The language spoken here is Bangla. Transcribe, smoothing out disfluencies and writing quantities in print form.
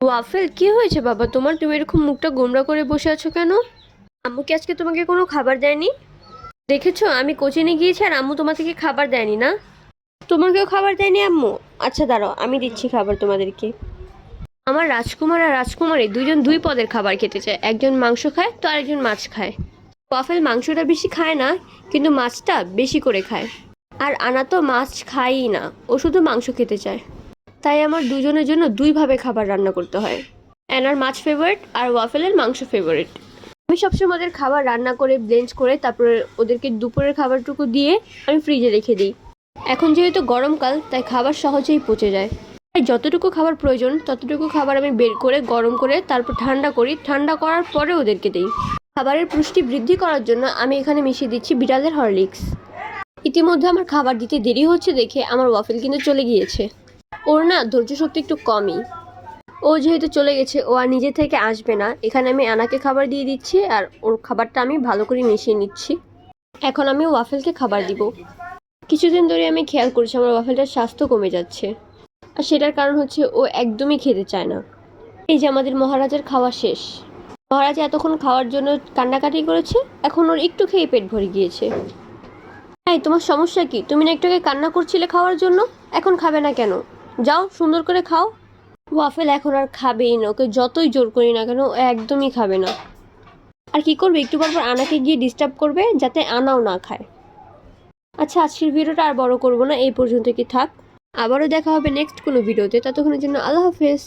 ওয়াফেল, কি হয়েছে বাবা তোমার? তুমি এরকম মুখটা গোমড়া করে বসে আছো কেন? আম্মু কি আজকে তোমাকে কোনো খাবার দেয়নি? দেখেছো, আমি কোচিনে গিয়েছি আর আম্মু তোমাদেরকে খাবার দেয়নি না? তোমাকেও খাবার দেয়নি আম্মু? আচ্ছা দাঁড়াও, আমি দিচ্ছি খাবার তোমাদেরকে। আমার রাজকুমার আর রাজকুমারী দুইজন দুই পদের খাবার খেতে চায়, একজন মাংস খায় তো আরেকজন মাছ খায়। ওয়াফেল মাংসটা বেশি খায় না, কিন্তু মাছটা বেশি করে খায়। আর আনা তো মাছ খায়ই না, ও শুধু মাংস খেতে চায়। তাই আমার দুজনের জন্য দুইভাবে খাবার রান্না করতে হয়। অ্যানার মাছ ফেভারিট আর ওয়াফেলের মাংস ফেভারিট। আমি সবসময় ওদের খাবার রান্না করে ব্লেন্ড করে তারপরে ওদেরকে দুপুরের খাবারটুকু দিয়ে আমি ফ্রিজে রেখে দিই। এখন যেহেতু গরমকাল, তাই খাবার সহজেই পচে যায়। তাই যতটুকু খাবার প্রয়োজন ততটুকু খাবার আমি বের করে গরম করে তারপর ঠান্ডা করি, ঠান্ডা করার পরে ওদেরকে দিই। খাবারের পুষ্টি বৃদ্ধি করার জন্য আমি এখানে মিশিয়ে দিচ্ছি বিড়ালের হরলিক্স। ইতিমধ্যে আমার খাবার দিতে দেরি হচ্ছে দেখে আমার ওয়াফেল কিন্তু চলে গিয়েছে। ওর না ধৈর্য শক্তি একটু কমই। ও যেহেতু চলে গেছে, ও আর নিজে থেকে আসবে না। এখানে আমি আনাকে খাবার দিয়ে দিচ্ছি আর ওর খাবারটা আমি ভালো করে মিশিয়ে নিচ্ছি। এখন আমি ওয়াফেলকে খাবার দিব। কিছুদিন ধরে আমি খেয়াল করছি আমার ওয়াফেলটার স্বাস্থ্য কমে যাচ্ছে। আর সেটার কারণ হচ্ছে ও একদমই খেতে চায় না। এই যে আমাদের মহারাজার খাওয়া শেষ। মহারাজা এতক্ষণ খাওয়ার জন্য কান্নাকাটি করেছে, এখন ওর একটু খেয়ে পেট ভরে গিয়েছে। এই তোমার সমস্যা কি? তুমি না একটু আগে কান্না করছিলে খাওয়ার জন্য, এখন খাবে না কেন? যাও সুন্দর করে খাও। ওয়াফেল এখন আর খাবেই না, ওকে যতই জোর করি না কেন ও একদমই খাবে না। আর কি করবে, একটু পর পর আনাকে গিয়ে ডিস্টার্ব করবে যাতে আনাও না খায়। আচ্ছা, আজকের ভিডিওটা আর বড় করবো না, এই পর্যন্ত কি থাক। আবারও দেখা হবে নেক্সট কোনো ভিডিওতে, ততক্ষণের জন্য আল্লাহ হাফেজ।